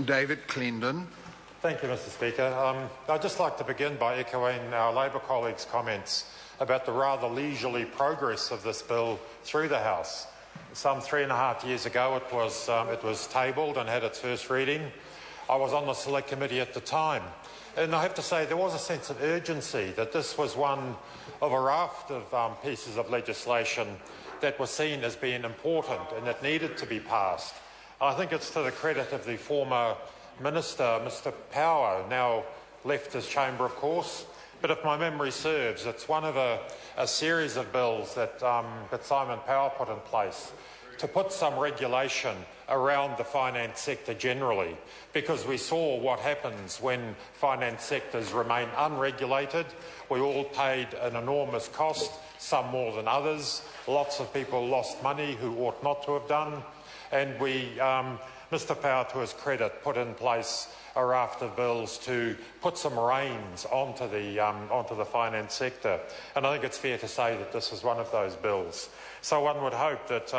David Clendon. Thank you, Mr Speaker. I'd just like to begin by echoing our Labor colleagues' comments about the rather leisurely progress of this bill through the House. Some 3.5 years ago it was tabled and had its first reading. I was on the Select Committee at the time, and I have to say there was a sense of urgency that this was one of a raft of pieces of legislation that was seen as being important and that needed to be passed. I think it's to the credit of the former Minister, Mr Power, now left his chamber, of course, but if my memory serves, it's one of a series of bills that Simon Power put in place to put some regulation around the finance sector generally, because we saw what happens when finance sectors remain unregulated. We all paid an enormous cost, some more than others. Lots of people lost money who ought not to have done, and we Mr Power, to his credit, put in place a raft of bills to put some reins onto the finance sector. And I think it's fair to say that this is one of those bills. So one would hope that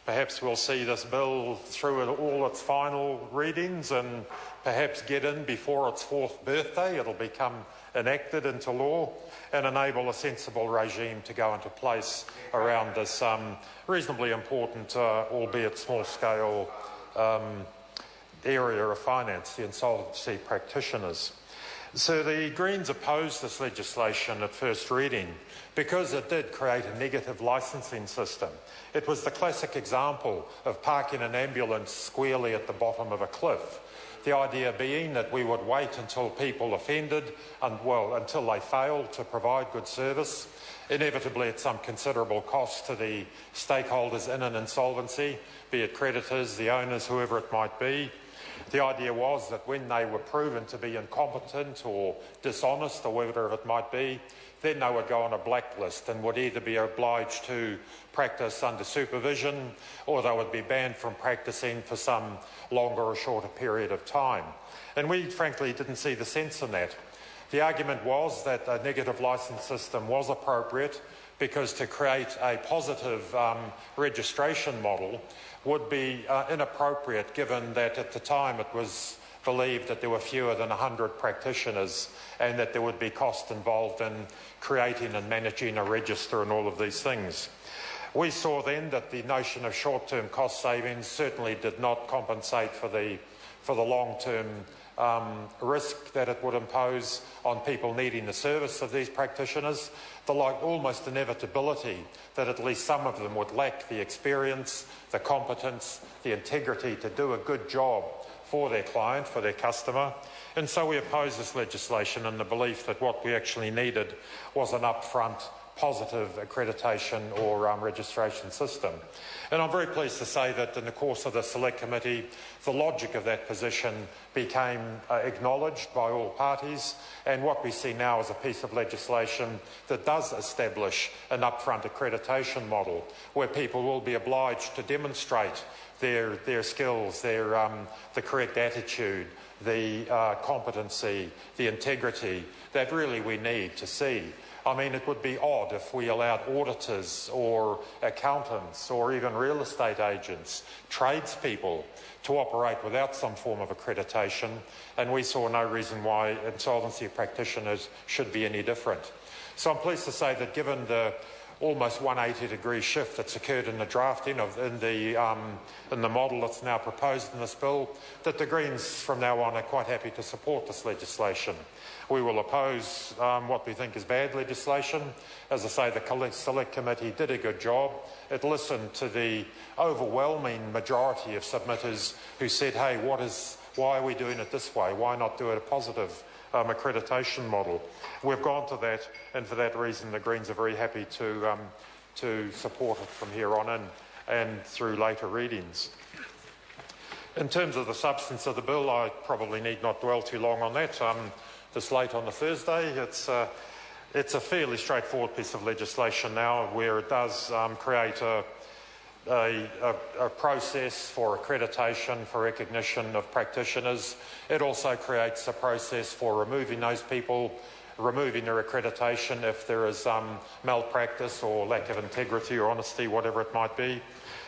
perhaps we'll see this bill through all its final readings and perhaps get in before its 4th birthday. It'll become enacted into law and enable a sensible regime to go into place around this reasonably important, albeit small-scale, area of finance, the insolvency practitioners. So the Greens opposed this legislation at first reading because it did create a negative licensing system. It was the classic example of parking an ambulance squarely at the bottom of a cliff. The idea being that we would wait until people offended and, well, until they failed to provide good service, inevitably at some considerable cost to the stakeholders in an insolvency, be it creditors, the owners, whoever it might be. The idea was that when they were proven to be incompetent or dishonest or whatever it might be, then they would go on a blacklist and would either be obliged to practice under supervision or they would be banned from practicing for some longer or shorter period of time. And we frankly didn't see the sense in that. The argument was that a negative licence system was appropriate because to create a positive registration model would be inappropriate, given that at the time it was believed that there were fewer than 100 practitioners and that there would be cost involved in creating and managing a register and all of these things. We saw then that the notion of short-term cost savings certainly did not compensate for the long-term risk that it would impose on people needing the service of these practitioners, the almost inevitability that at least some of them would lack the experience, the competence, the integrity to do a good job for their client, for their customer. And so we opposed this legislation in the belief that what we actually needed was an upfront positive accreditation or registration system. And I'm very pleased to say that in the course of the Select Committee, the logic of that position became acknowledged by all parties, and what we see now is a piece of legislation that does establish an upfront accreditation model where people will be obliged to demonstrate their skills, the correct attitude, the competency, the integrity that really we need to see. I mean, it would be odd if we allowed auditors or accountants or even real estate agents, tradespeople, to operate without some form of accreditation, and we saw no reason why insolvency practitioners should be any different. So I'm pleased to say that given the almost 180-degree shift that's occurred in the drafting in the model that's now proposed in this bill, that the Greens from now on are quite happy to support this legislation. We will oppose what we think is bad legislation. As I say, the Select Committee did a good job. It listened to the overwhelming majority of submitters who said, hey, why are we doing it this way? Why not do it a positive accreditation model? We've gone to that, and for that reason the Greens are very happy to support it from here on in and through later readings. In terms of the substance of the bill, I probably need not dwell too long on that. This late on a Thursday, it's a fairly straightforward piece of legislation now, where it does create a process for accreditation, for recognition of practitioners. It also creates a process for removing those people, removing their accreditation if there is malpractice or lack of integrity or honesty, whatever it might be.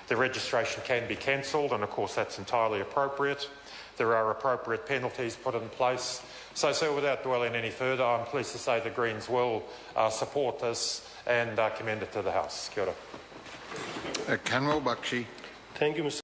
The registration can be cancelled, and of course that's entirely appropriate. there are appropriate penalties put in place. So without dwelling any further, I'm pleased to say the Greens will support this and commend it to the House. Kia ora. Kanwal Bakshi. Thank you, Mr.